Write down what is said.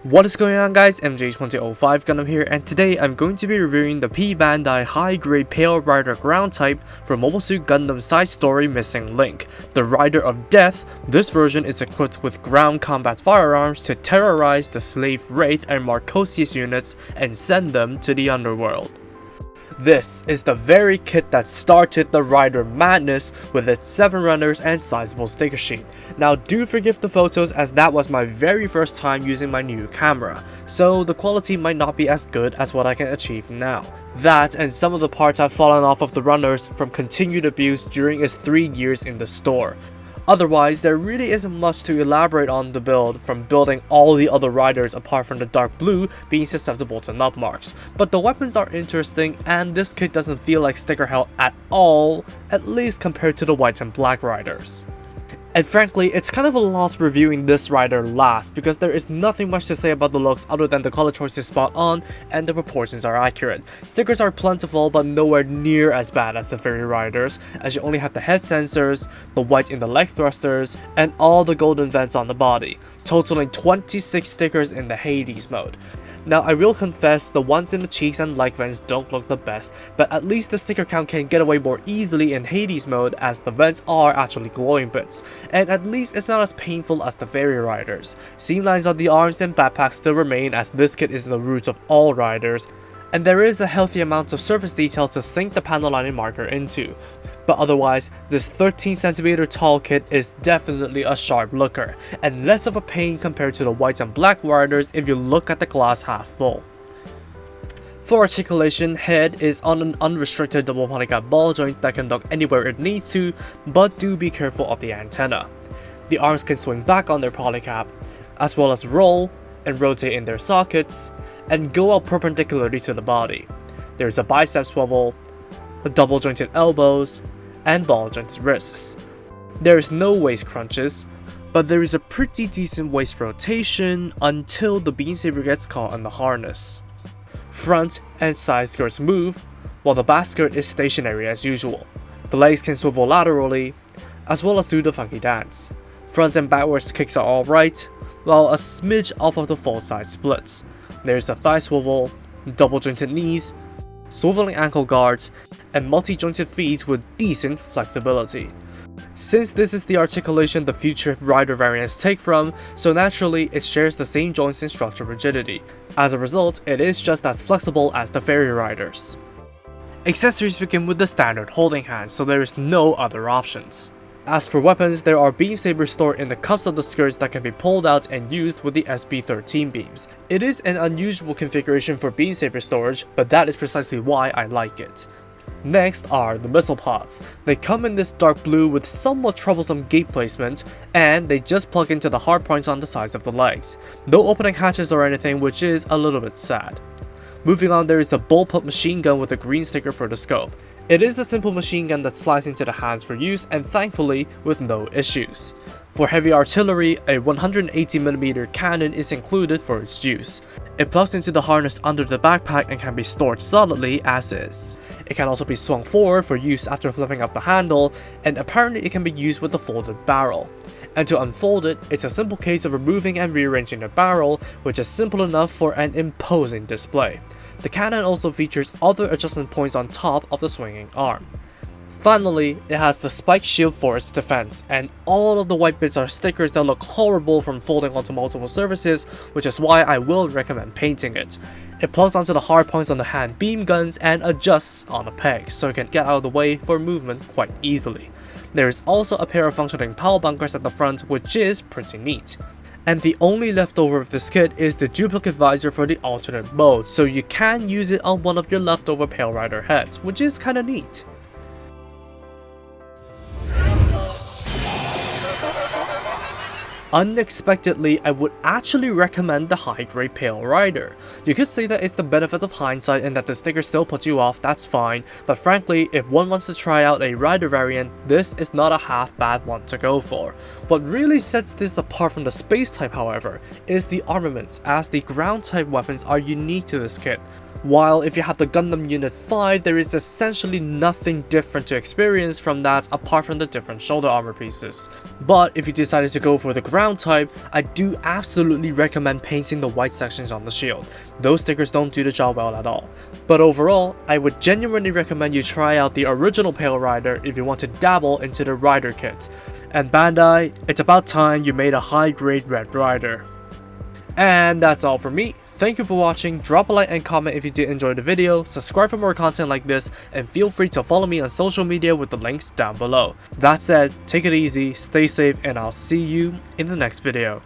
What is going on, guys? MJ2005 Gundam here, and today I'm going to be reviewing the P-Bandai high-grade Pale Rider ground type for Mobile Suit Gundam Side Story Missing Link, the Rider of Death. This version is equipped with ground combat firearms to terrorize the Slave Wraith and Marcosius units and send them to the underworld. This is the very kit that started the Rider madness with its 7 runners and sizable sticker sheet. Now do forgive the photos, as that was my very first time using my new camera, so the quality might not be as good as what I can achieve now. That and some of the parts have fallen off of the runners from continued abuse during its 3 years in the store. Otherwise, there really isn't much to elaborate on the build, from building all the other riders apart from the dark blue being susceptible to nub marks. But the weapons are interesting, and this kit doesn't feel like sticker hell at all, at least compared to the white and black riders. And frankly, it's kind of a loss reviewing this rider last, because there is nothing much to say about the looks other than the color choice is spot on and the proportions are accurate. Stickers are plentiful, but nowhere near as bad as the fairy riders, as you only have the head sensors, the white in the leg thrusters, and all the golden vents on the body, totaling 26 stickers in the Hades mode. Now, I will confess, the ones in the cheeks and leg vents don't look the best, but at least the sticker count can get away more easily in Hades mode, as the vents are actually glowing bits, and at least it's not as painful as the fairy riders. Seam lines on the arms and backpack still remain, as this kit is the root of all riders, and there is a healthy amount of surface detail to sink the panel lining marker into. But otherwise, this 13cm tall kit is definitely a sharp looker, and less of a pain compared to the white and black riders if you look at the glass half full. For articulation, head is on an unrestricted double polycap ball joint that can dock anywhere it needs to, but do be careful of the antenna. The arms can swing back on their polycap, as well as roll and rotate in their sockets, and go out perpendicularly to the body. There's a bicep swivel, double jointed elbows, and ball jointed wrists. There is no waist crunches, but there is a pretty decent waist rotation until the beam saber gets caught on the harness. Front and side skirts move, while the back skirt is stationary as usual. The legs can swivel laterally, as well as do the funky dance. Front and backwards kicks are alright, while a smidge off of the full side splits. There's a thigh swivel, double jointed knees, swiveling ankle guards, and multi-jointed feet with decent flexibility. Since this is the articulation the future rider variants take from, so naturally it shares the same joints and structure rigidity. As a result, it is just as flexible as the fairy riders. Accessories begin with the standard holding hand, so there is no other options. As for weapons, there are beam sabers stored in the cups of the skirts that can be pulled out and used with the SB13 beams. It is an unusual configuration for beam saber storage, but that is precisely why I like it. Next are the missile pods. They come in this dark blue with somewhat troublesome gate placement, and they just plug into the hard points on the sides of the legs. No opening hatches or anything, which is a little bit sad. Moving on, there is a bullpup machine gun with a green sticker for the scope. It is a simple machine gun that slides into the hands for use, and thankfully with no issues. For heavy artillery, a 180mm cannon is included for its use. It plugs into the harness under the backpack and can be stored solidly as is. It can also be swung forward for use after flipping up the handle, and apparently it can be used with a folded barrel. And to unfold it, it's a simple case of removing and rearranging the barrel, which is simple enough for an imposing display. The cannon also features other adjustment points on top of the swinging arm. Finally, it has the spike shield for its defense, and all of the white bits are stickers that look horrible from folding onto multiple surfaces, which is why I will recommend painting it. It plugs onto the hard points on the hand beam guns and adjusts on a peg, so it can get out of the way for movement quite easily. There is also a pair of functioning power bunkers at the front, which is pretty neat. And the only leftover of this kit is the duplicate visor for the alternate mode, so you can use it on one of your leftover Pale Rider heads, which is kinda neat. Unexpectedly, I would actually recommend the high-grade Pale Rider. You could say that it's the benefit of hindsight and that the sticker still puts you off, that's fine, but frankly, if one wants to try out a rider variant, this is not a half bad one to go for. What really sets this apart from the space type, however, is the armaments, as the ground type weapons are unique to this kit. While if you have the Gundam Unit 5, there is essentially nothing different to experience from that apart from the different shoulder armor pieces. But if you decided to go for the ground ground type, I do absolutely recommend painting the white sections on the shield. Those stickers don't do the job well at all. But overall, I would genuinely recommend you try out the original Pale Rider if you want to dabble into the Rider kit. And Bandai, it's about time you made a high-grade Red Rider. And that's all from me. Thank you for watching, drop a like and comment if you did enjoy the video, subscribe for more content like this, and feel free to follow me on social media with the links down below. That said, take it easy, stay safe, and I'll see you in the next video.